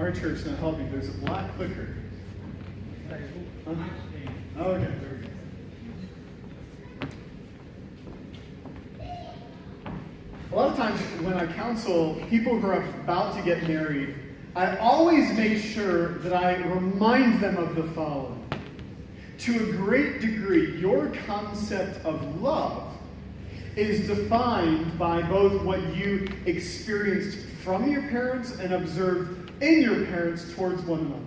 our church not helping. There's a black clicker. Huh? Oh, okay, there we go. A lot of times when I counsel people who are about to get married, I always make sure that I remind them of the following. To a great degree, your concept of love is defined by both what you experienced from your parents and observed in your parents towards one another.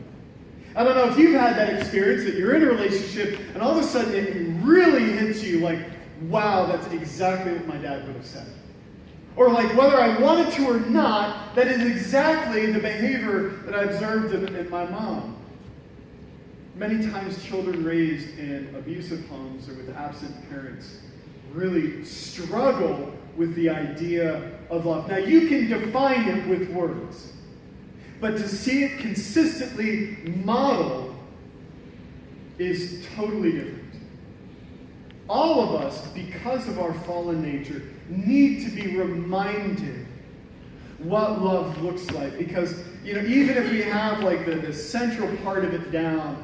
I don't know if you've had that experience that you're in a relationship and all of a sudden it really hits you like, wow, that's exactly what my dad would have said. Or like, whether I wanted to or not, that is exactly the behavior that I observed in my mom. Many times children raised in abusive homes or with absent parents really struggle with the idea of love. Now, you can define it with words, but to see it consistently modeled is totally different. All of us, because of our fallen nature, need to be reminded what love looks like. Because, even if we have like the central part of it down,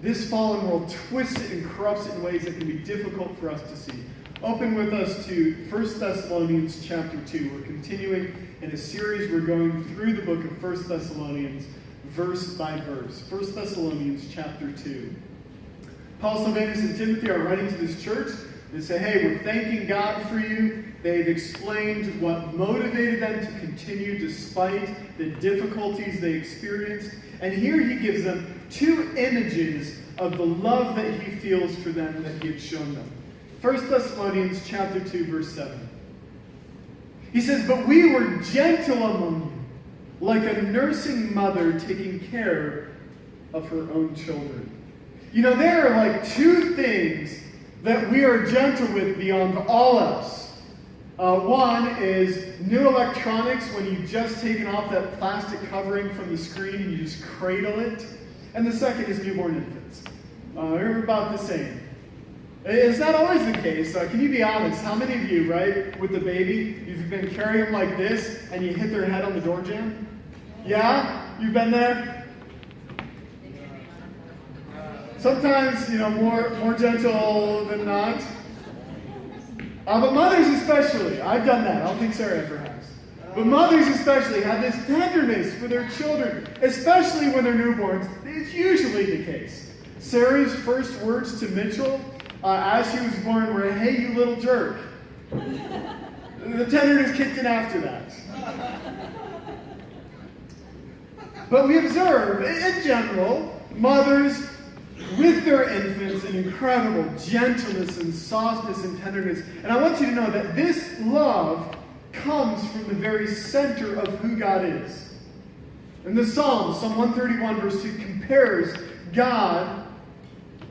this fallen world twists it and corrupts it in ways that can be difficult for us to see. Open with us to 1 Thessalonians chapter 2. We're continuing in a series. We're going through the book of 1 Thessalonians, verse by verse. 1 Thessalonians chapter 2. Paul, Silvanus, and Timothy are writing to this church. They say, hey, we're thanking God for you. They've explained what motivated them to continue despite the difficulties they experienced. And here he gives them two images of the love that he feels for them that he had shown them. 1 Thessalonians chapter 2, verse 7. He says, but we were gentle among you, like a nursing mother taking care of her own children. There are like two things that we are gentle with beyond all else. One is new electronics, when you've just taken off that plastic covering from the screen and you just cradle it. And the second is newborn infants. They're about the same. It's not always the case. Can you be honest? How many of you, right, with the baby, you've been carrying them like this and you hit their head on the door jamb? Yeah? You've been there? Sometimes, more gentle than not. But mothers especially, I've done that. I don't think Sarah ever has. But mothers especially have this tenderness for their children, especially when they're newborns. It's usually the case. Sarah's first words to Mitchell as she was born were, hey, you little jerk. The tenderness kicked in after that. But we observe, in general, mothers with their infants an incredible gentleness and softness and tenderness. And I want you to know that this love comes from the very center of who God is. And the Psalm 131 verse 2 compares God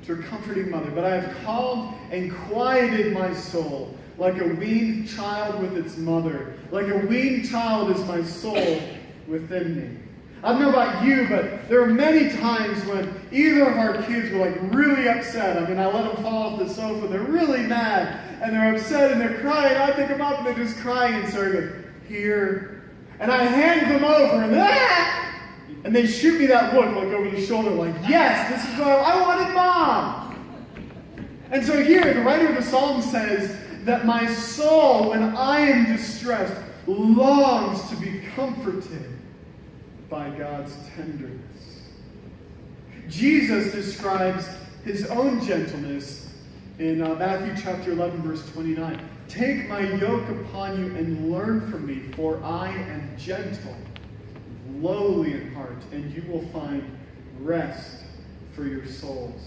to a comforting mother. But I have calmed and quieted my soul like a weaned child with its mother. Like a weaned child is my soul within me. I don't know about you, but there are many times when either of our kids were like really upset. I let them fall off the sofa. They're really mad. And they're upset and they're crying. I pick them up and they're just crying. And Sarah goes, here. And I hand them over and they shoot me that look like over the shoulder like, yes, this is what I wanted, Mom. And so here, the writer of the Psalm says that my soul, when I am distressed, longs to be comforted by God's tenderness. Jesus describes his own gentleness in Matthew chapter 11, verse 29. Take my yoke upon you and learn from me, for I am gentle, lowly in heart, and you will find rest for your souls.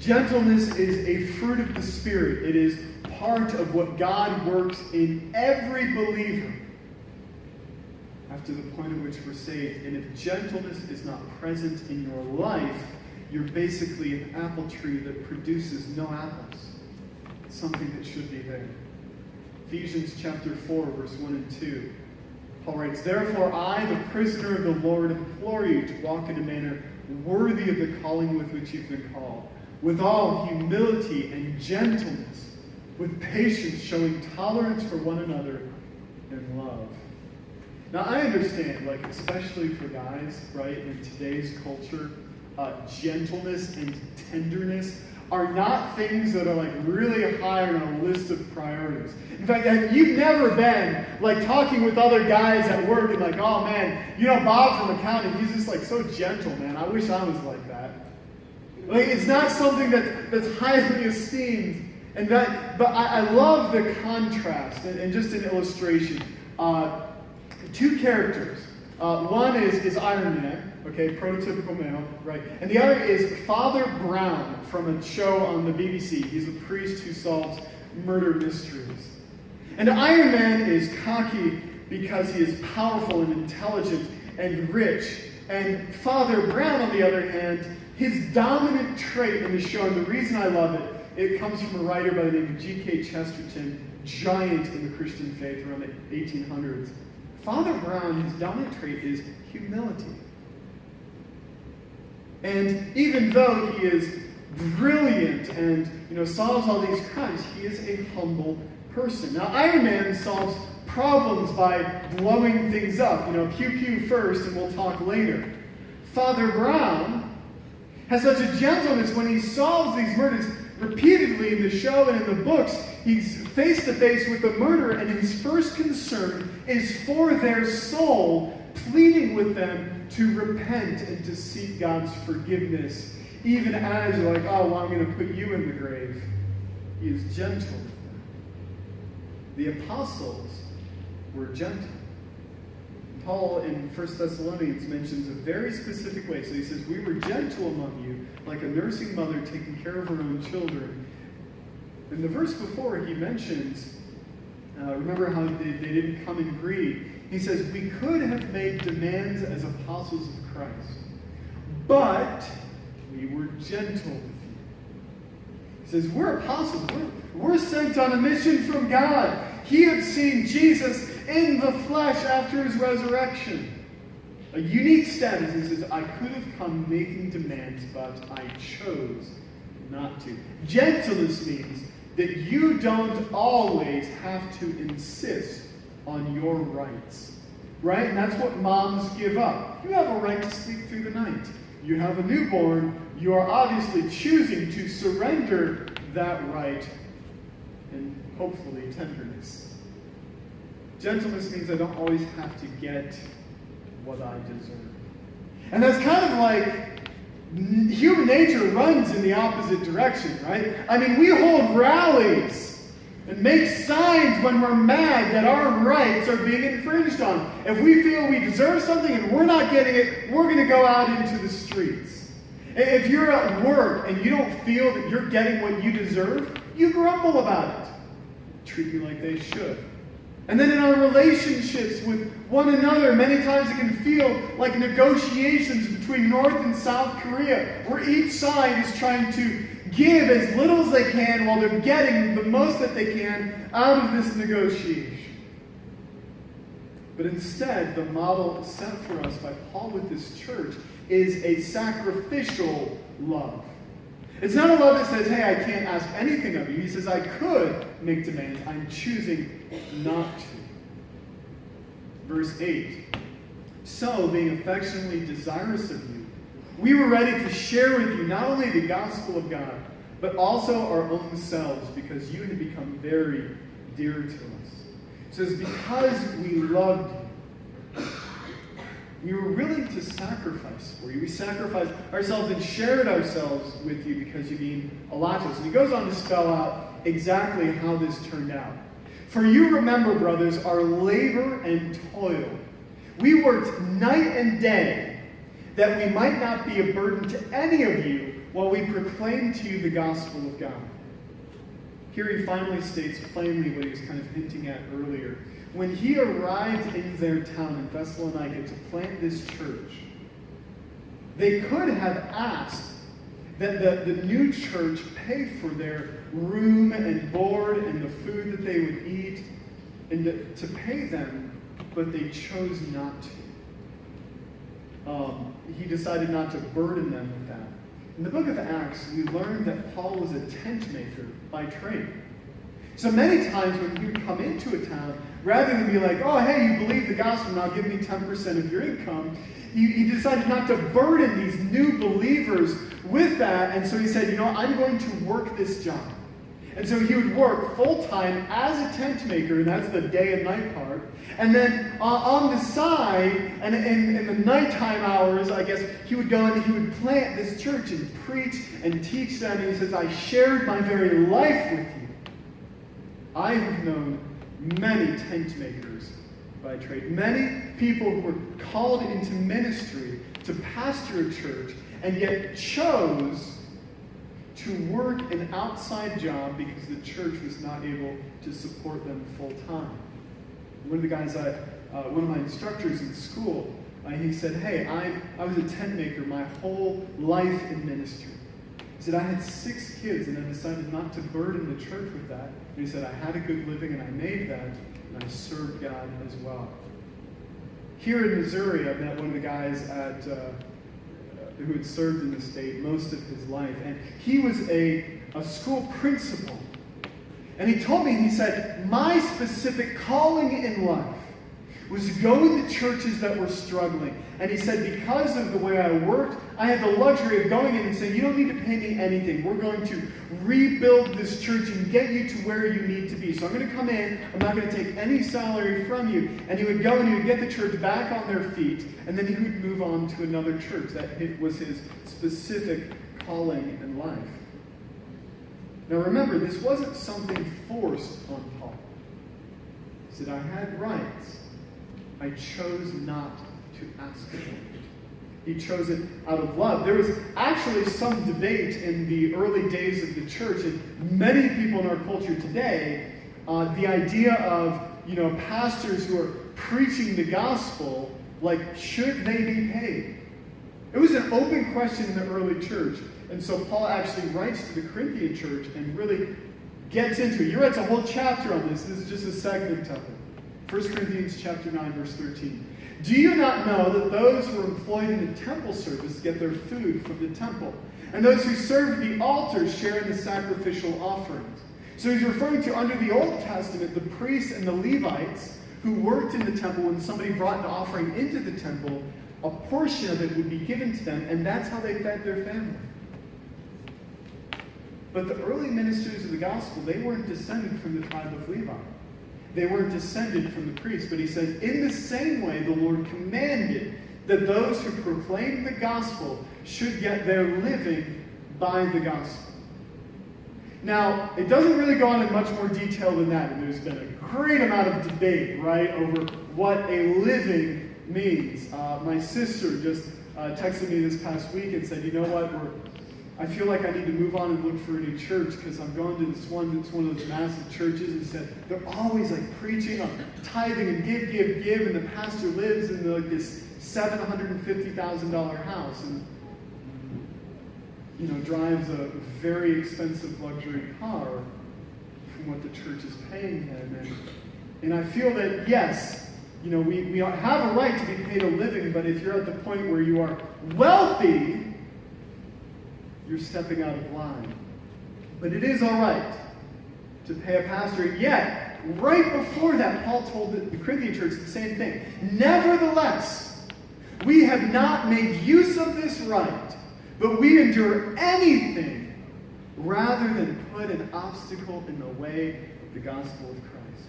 Gentleness is a fruit of the Spirit. It is part of what God works in every believer after the point at which we're saved. And if gentleness is not present in your life, you're basically an apple tree that produces no apples. It's something that should be there. Ephesians chapter 4, verse 1 and 2. Paul writes, therefore I, the prisoner of the Lord, implore you to walk in a manner worthy of the calling with which you've been called, with all humility and gentleness, with patience, showing tolerance for one another in love. Now, I understand, like, especially for guys, right, in today's culture, gentleness and tenderness are not things that are, like, really high on a list of priorities. In fact, you've never been, like, talking with other guys at work and, like, oh, man, you know, Bob from accounting, he's just, like, so gentle, man. I wish I was like that. Like, it's not something that's highly esteemed. But I love the contrast, and just an illustration. Two characters. One is Iron Man, okay, prototypical male, right? And the other is Father Brown from a show on the BBC. He's a priest who solves murder mysteries. And Iron Man is cocky because he is powerful and intelligent and rich. And Father Brown, on the other hand, his dominant trait in the show, and the reason I love it, it comes from a writer by the name of G.K. Chesterton, giant in the Christian faith around the 1800s. Father Brown, his dominant trait is humility. And even though he is brilliant and, solves all these crimes, he is a humble person. Now, Iron Man solves problems by blowing things up. Pew pew first and we'll talk later. Father Brown has such a gentleness when he solves these murders repeatedly in the show and in the books. He's face to face with the murderer, and his first concern is for their soul, pleading with them to repent and to seek God's forgiveness, even as you're like, oh, well, I'm going to put you in the grave. He is gentle with them. The apostles were gentle. Paul in 1 Thessalonians mentions a very specific way. So he says, we were gentle among you, like a nursing mother taking care of her own children. In the verse before, he mentions, remember how they didn't come in greed. He says, we could have made demands as apostles of Christ, but we were gentle with you. He says, we're apostles. We're sent on a mission from God. He had seen Jesus in the flesh after his resurrection. A unique status. He says, I could have come making demands, but I chose not to. Gentleness means that you don't always have to insist on your rights. Right? And that's what moms give up. You have a right to sleep through the night. You have a newborn. You are obviously choosing to surrender that right and hopefully tenderness. Gentleness means I don't always have to get what I deserve. And that's kind of like human nature runs in the opposite direction, right? I mean, we hold rallies and make signs when we're mad that our rights are being infringed on. If we feel we deserve something and we're not getting it, we're going to go out into the streets. If you're at work and you don't feel that you're getting what you deserve, you grumble about it. Treat you like they should. And then in our relationships with one another, many times it can feel like negotiations between North and South Korea, where each side is trying to give as little as they can while they're getting the most that they can out of this negotiation. But instead, the model set for us by Paul with this church is a sacrificial love. It's not a love that says, hey, I can't ask anything of you. He says, I could make demands. I'm choosing not to. Verse 8. So, being affectionately desirous of you, we were ready to share with you not only the gospel of God, but also our own selves, because you had become very dear to us. It says, because we loved you, we were willing to sacrifice for you. We sacrificed ourselves and shared ourselves with you because you mean a lot to us. And he goes on to spell out exactly how this turned out. For you remember, brothers, our labor and toil. We worked night and day that we might not be a burden to any of you while we proclaim to you the gospel of God. Here he finally states plainly what he was kind of hinting at earlier. When he arrived in their town in Thessalonica to plant this church, they could have asked that the new church pay for their room and board and the food that they would eat, and to pay them, but they chose not to. He decided not to burden them with that. In the book of Acts, we learn that Paul was a tent maker by trade. So many times when he would come into a town, rather than be like, oh, hey, you believe the gospel, now give me 10% of your income, he decided not to burden these new believers with that. And so he said, I'm going to work this job. And so he would work full-time as a tent maker, and that's the day and night part. And then on the side, and in the nighttime hours, I guess, he would go and he would plant this church and preach and teach them. And he says, I shared my very life with you. I have known many tent makers by trade, many people who were called into ministry to pastor a church, and yet chose to work an outside job because the church was not able to support them full time. One of the guys, one of my instructors in school, he said, hey, I was a tent maker my whole life in ministry. He said, I had 6 kids and I decided not to burden the church with that. And he said, I had a good living and I made that, and I served God as well. Here in Missouri, I met one of the guys who had served in the state most of his life. And he was a school principal. And he told me, he said, my specific calling in life was to go into churches that were struggling. And he said, because of the way I worked, I had the luxury of going in and saying, you don't need to pay me anything. We're going to rebuild this church and get you to where you need to be. So I'm going to come in. I'm not going to take any salary from you. And he would go and he would get the church back on their feet. And then he would move on to another church. That was his specific calling in life. Now remember, this wasn't something forced on Paul. He said, I had rights. I chose not to ask for it. He chose it out of love. There was actually some debate in the early days of the church, and many people in our culture today, the idea of, pastors who are preaching the gospel, should they be paid? It was an open question in the early church. And so Paul actually writes to the Corinthian church and really gets into it. He writes a whole chapter on this. This is just a segment of it. 1 Corinthians chapter 9, verse 13. Do you not know that those who are employed in the temple service get their food from the temple, and those who serve the altar share in the sacrificial offerings? So he's referring to, under the Old Testament, the priests and the Levites who worked in the temple. When somebody brought an offering into the temple, a portion of it would be given to them, and that's how they fed their family. But the early ministers of the gospel, they weren't descended from the tribe of Levi. They weren't descended from the priests. But he says, in the same way, the Lord commanded that those who proclaim the gospel should get their living by the gospel. Now, it doesn't really go on in much more detail than that. And there's been a great amount of debate, right, over what a living means. My sister just texted me this past week and said, you know what, I feel like I need to move on and look for a new church because I'm going to this one that's one of those massive churches. And said they're always preaching on tithing and give, and the pastor lives in this $750,000 house and drives a very expensive luxury car from what the church is paying him. And I feel that yes, we have a right to be paid a living, but if you're at the point where you are wealthy, you're stepping out of line. But it is all right to pay a pastor. Yet, right before that, Paul told the Corinthian church the same thing. Nevertheless, we have not made use of this right, but we endure anything rather than put an obstacle in the way of the gospel of Christ.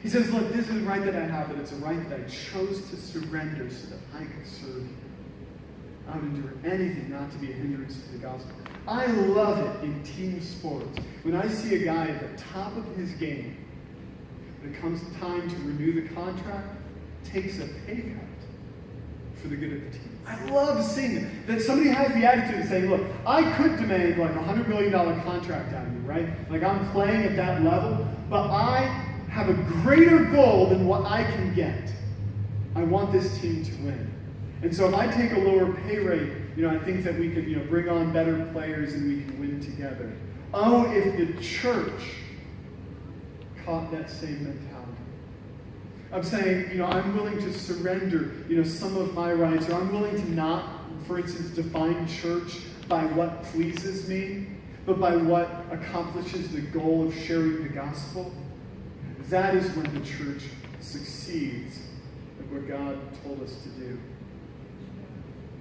He says, look, this is a right that I have, but it's a right that I chose to surrender so that I could serve you. I would endure anything not to be a hindrance to the gospel. I love it in team sports. When I see a guy at the top of his game, when it comes time to renew the contract, takes a pay cut for the good of the team. I love seeing it. That somebody has the attitude of saying, look, I could demand a $100 million contract out of you, right? I'm playing at that level, but I have a greater goal than what I can get. I want this team to win. And so if I take a lower pay rate, I think that we could, bring on better players and we can win together. Oh, if the church caught that same mentality. I'm saying, I'm willing to surrender, some of my rights, or I'm willing to not, for instance, define church by what pleases me, but by what accomplishes the goal of sharing the gospel. That is when the church succeeds at what God told us to do.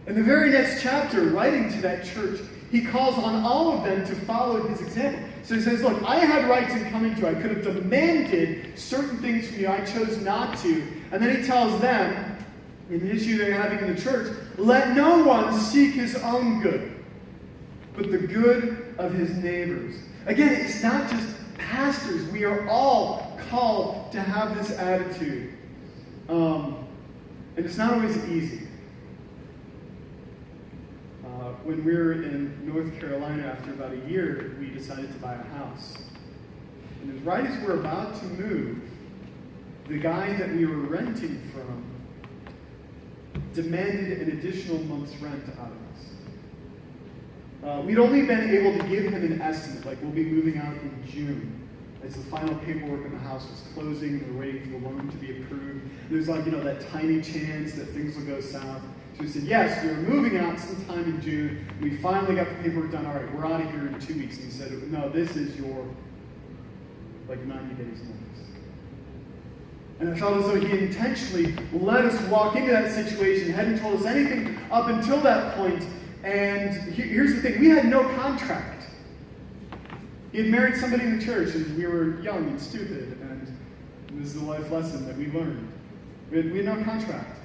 In the very next chapter, writing to that church, he calls on all of them to follow his example. So he says, look, I had rights in coming to you. I could have demanded certain things from you. I chose not to. And then he tells them, in the issue they're having in the church, let no one seek his own good, but the good of his neighbors. Again, it's not just pastors. We are all called to have this attitude. And it's not always easy. When we were in North Carolina, after about a year, we decided to buy a house. And as right as we're about to move, the guy that we were renting from demanded an additional month's rent out of us. We'd only been able to give him an estimate, like we'll be moving out in June, as the final paperwork in the house was closing and we're waiting for the loan to be approved. There's that tiny chance that things will go south. So we said, yes, we're moving out sometime in June. We finally got the paperwork done. All right, we're out of here in 2 weeks. And he said, no, this is your 90 days notice. And I felt as though he intentionally let us walk into that situation, hadn't told us anything up until that point. And here's the thing, we had no contract. He had married somebody in the church, and we were young and stupid, and this is the life lesson that we learned. We had no contract.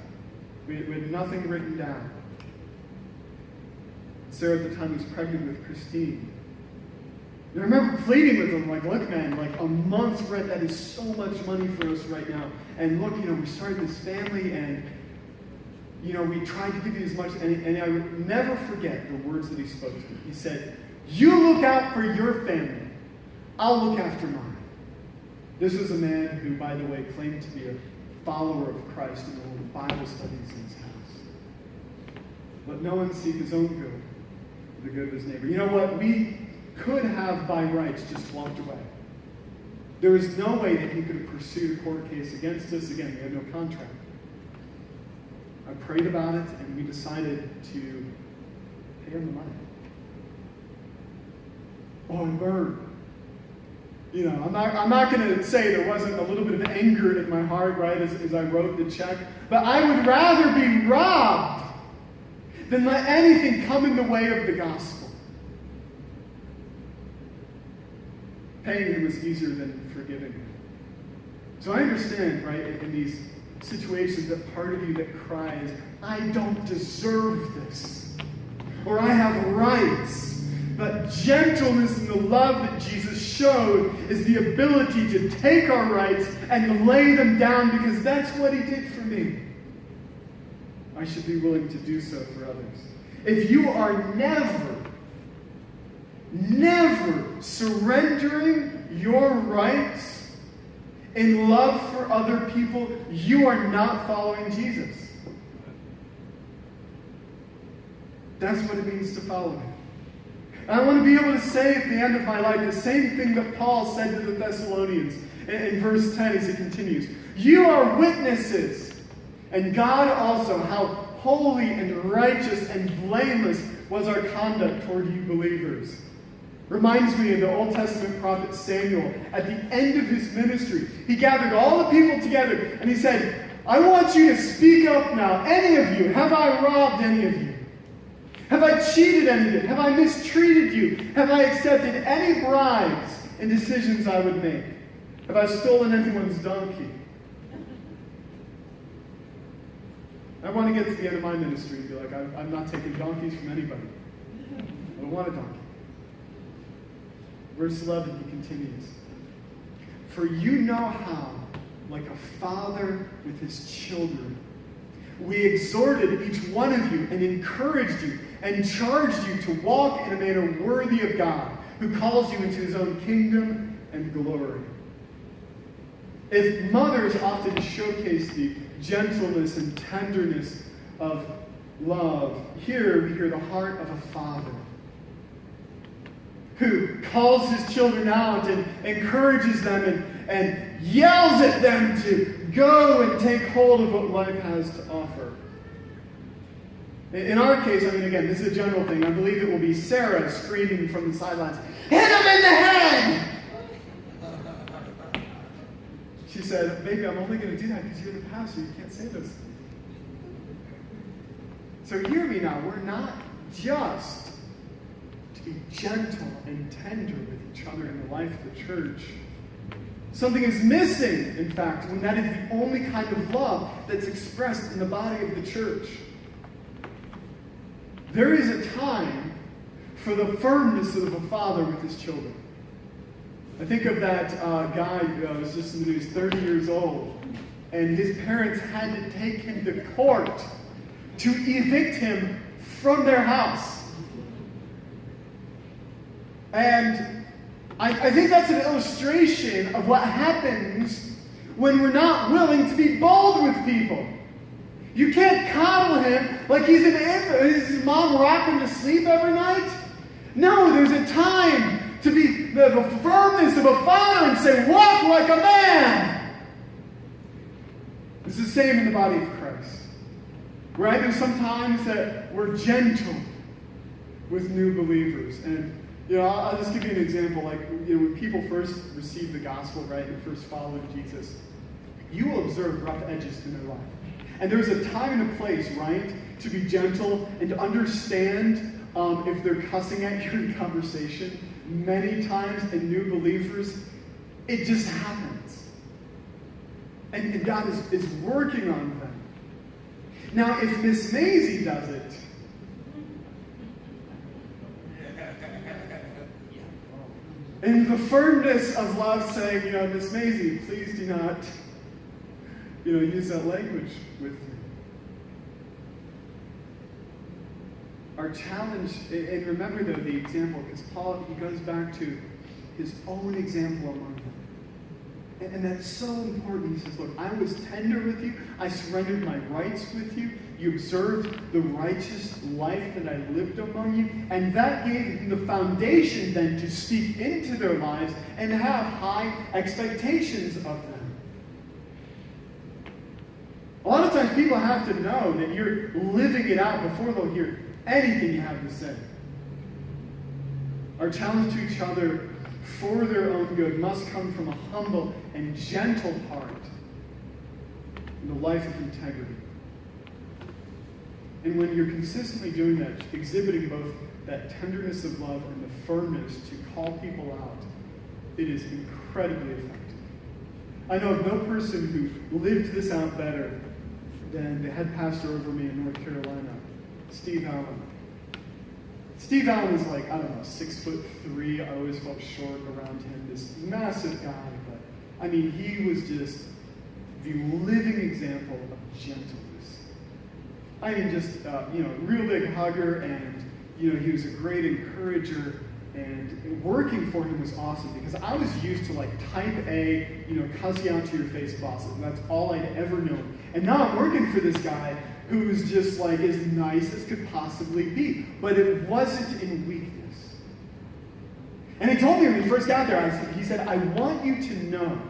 We had nothing written down. Sarah at the time was pregnant with Christine. And I remember pleading with him, look, man, a month's rent, that is so much money for us right now. And look, we started this family, and, we tried to give you as much. And I would never forget the words that he spoke to me. He said, you look out for your family. I'll look after mine. This was a man who, by the way, claimed to be a follower of Christ and held Bible studies in his house. Let no one seek his own good, the good of his neighbor. You know what? We could have, by rights, just walked away. There was no way that he could have pursued a court case against us. Again, we had no contract. I prayed about it, and we decided to pay him the money. Oh, and burn. I'm not going to say there wasn't a little bit of anger in my heart, right, as I wrote the check. But I would rather be robbed than let anything come in the way of the gospel. Paying him was easier than forgiving him. So I understand, right, in these situations that part of you that cries, I don't deserve this, or I have rights. But gentleness and the love that Jesus showed is the ability to take our rights and lay them down, because that's what he did for me. I should be willing to do so for others. If you are never surrendering your rights in love for other people, you are not following Jesus. That's what it means to follow him. And I want to be able to say at the end of my life the same thing that Paul said to the Thessalonians in verse 10 as he continues. You are witnesses, and God also, how holy and righteous and blameless was our conduct toward you believers. Reminds me of the Old Testament prophet Samuel. At the end of his ministry, he gathered all the people together and he said, I want you to speak up now. Any of you, have I robbed any of you? Have I cheated any of you? Have I mistreated you? Have I accepted any bribes in decisions I would make? Have I stolen anyone's donkey? I want to get to the end of my ministry and be like, I'm not taking donkeys from anybody. I don't want a donkey. Verse 11, he continues. For you know how, like a father with his children, we exhorted each one of you and encouraged you and charged you to walk in a manner worthy of God, who calls you into his own kingdom and glory. If mothers often showcase the gentleness and tenderness of love, here we hear the heart of a father who calls his children out and encourages them and yells at them to go and take hold of what life has to offer. In our case, again, this is a general thing. I believe it will be Sarah screaming from the sidelines, hit him in the head! She said, baby, I'm only going to do that because you're the pastor. You can't say those things. So hear me now. We're not just to be gentle and tender with each other in the life of the church. Something is missing, in fact, when that is the only kind of love that's expressed in the body of the church. There is a time for the firmness of a father with his children. I think of that guy who was just in the news, 30 years old, and his parents had to take him to court to evict him from their house. And I think that's an illustration of what happens when we're not willing to be bold with people. You can't coddle him like he's an infant. Is his mom rock him to sleep every night? No, there's a time to be the firmness of a father and say, walk like a man. It's the same in the body of Christ. Right? There's some times that we're gentle with new believers. And, I'll just give you an example. Like, when people first receive the gospel, right, and first follow Jesus, you will observe rough edges in their life. And there's a time and a place, right, to be gentle and to understand if they're cussing at you in conversation. Many times in new believers, it just happens. And God is working on them. Now, if Miss Maisie does it, in the firmness of love saying, Miss Maisie, please do not, use that language with me. Our challenge, and remember though the example, because Paul, he goes back to his own example among them. And that's so important. He says, look, I was tender with you. I surrendered my rights with you. You observed the righteous life that I lived among you. And that gave them the foundation then to speak into their lives and have high expectations of them. A lot of times people have to know that you're living it out before they'll hear anything you have to say. Our challenge to each other for their own good must come from a humble and gentle heart in the life of integrity. And when you're consistently doing that, exhibiting both that tenderness of love and the firmness to call people out, it is incredibly effective. I know of no person who lived this out better than the head pastor over me in North Carolina, Steve Allen. Steve Allen was 6'3". I always felt short around him. This massive guy, but he was just the living example of gentleness. Real big hugger, and he was a great encourager. And working for him was awesome because I was used to type A, cuss you out to your face bosses. And that's all I'd ever known. And now I'm working for this guy who was just as nice as could possibly be. But it wasn't in weakness. And he told me when he first got there, he said, I want you to know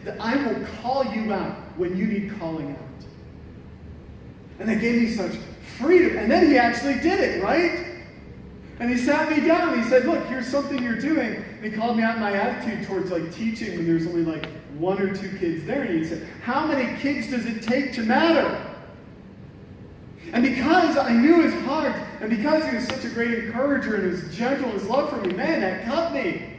that I will call you out when you need calling out. And that gave me such freedom. And then he actually did it, right? And he sat me down and he said, look, here's something you're doing. And he called me out my attitude towards teaching when there's only one or two kids there. And he said, how many kids does it take to matter? And because I knew his heart, and because he was such a great encourager and his gentle, his love for me, man, that cut me.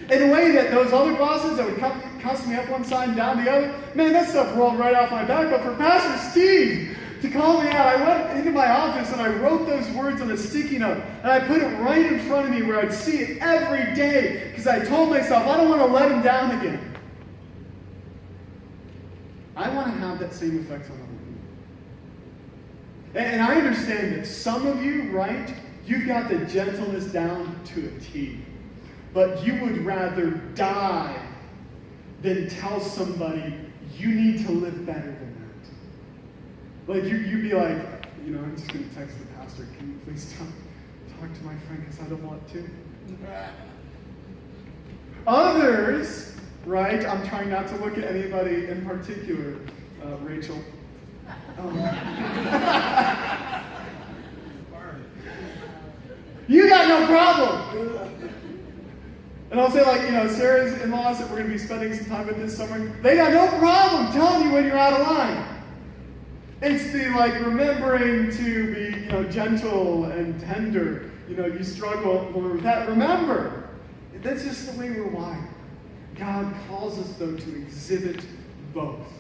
In a way that those other bosses that would cuss me up one side and down the other, man, that stuff rolled right off my back. But for Pastor Steve to call me out, I went into my office and I wrote those words on a sticky note. And I put it right in front of me where I'd see it every day because I told myself, I don't want to let him down again. I want to have that same effect on other people. And I understand that some of you, right, you've got the gentleness down to a T. But you would rather die than tell somebody you need to live better than that. You'd be like, I'm just going to text the pastor, can you please talk to my friend because I don't want to. Others, right, I'm trying not to look at anybody in particular, Rachel. You got no problem. And And I'll say, like, Sarah's in-laws that we're going to be spending some time with this summer, they got no problem telling you when you're out of line. It's the, remembering to be, gentle and tender. You struggle more with that. Remember, that's just the way we're wired. God calls us, though, to exhibit both.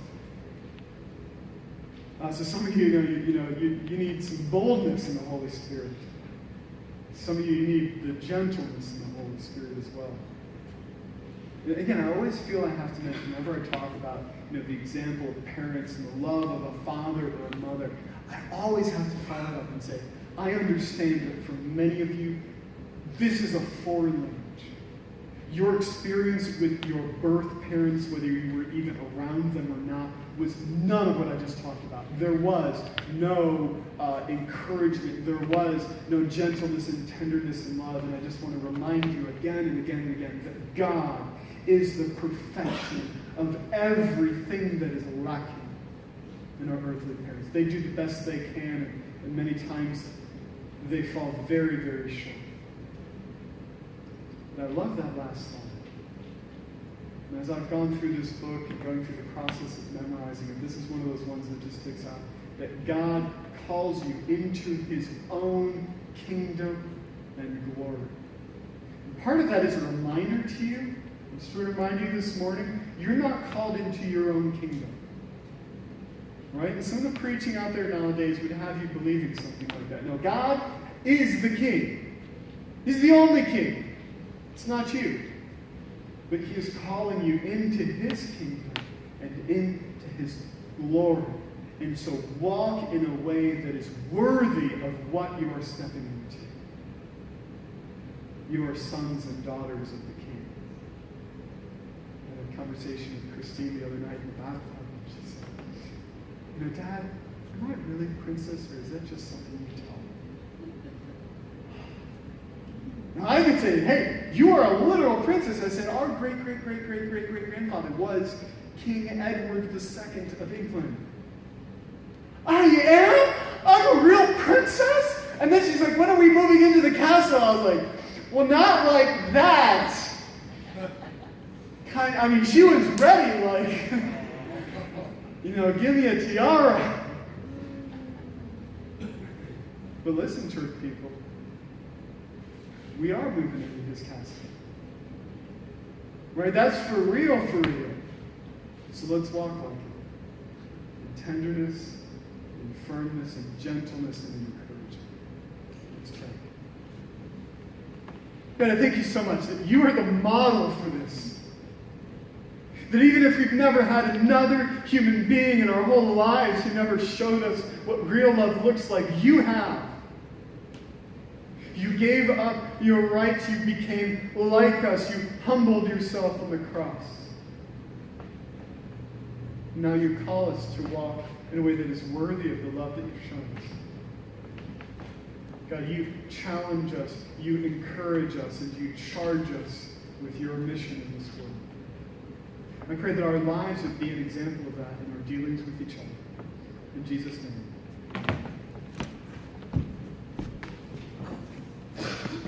So some of you, you need some boldness in the Holy Spirit. Some of you need the gentleness in the Holy Spirit as well. Again, I always feel I have to mention, whenever I talk about the example of parents and the love of a father or a mother, I always have to follow up and say, I understand that for many of you, this is a foreign language. Your experience with your birth parents, whether you were even around them or not, was none of what I just talked about. There was no encouragement. There was no gentleness and tenderness and love. And I just want to remind you again and again and again that God is the perfection of everything that is lacking in our earthly parents. They do the best they can, and many times they fall very, very short. And I love that last line. And as I've gone through this book and going through the process of memorizing it, this is one of those ones that just sticks out. That God calls you into his own kingdom and glory. And part of that is a reminder to you, just to remind you this morning, you're not called into your own kingdom. Right? And some of the preaching out there nowadays would have you believing something like that. No, God is the king. He's the only king. It's not you. But he is calling you into his kingdom and into his glory. And so walk in a way that is worthy of what you are stepping into. You are sons and daughters of the king. I had a conversation with Christine the other night in the bathtub. She said, Dad, am I really a princess, or is that just something you tell me? Now, I could say, hey, you are a literal princess. I said, our great-great-great-great-great-great-grandfather was King Edward II of England. I am? I'm a real princess? And then she's like, when are we moving into the castle? I was like, well, not like that. She was ready, give me a tiara. But listen, church people, we are moving into his castle. Right? That's for real, for real. So let's walk like it. In tenderness, in firmness, in gentleness, and in encouragement. Let's pray. God, I thank you so much that you are the model for this. That even if we've never had another human being in our whole lives who never showed us what real love looks like, you have. You gave up your rights. You became like us. You humbled yourself on the cross. Now you call us to walk in a way that is worthy of the love that you've shown us. God, you challenge us, you encourage us, and you charge us with your mission in this world. I pray that our lives would be an example of that in our dealings with each other. In Jesus' name.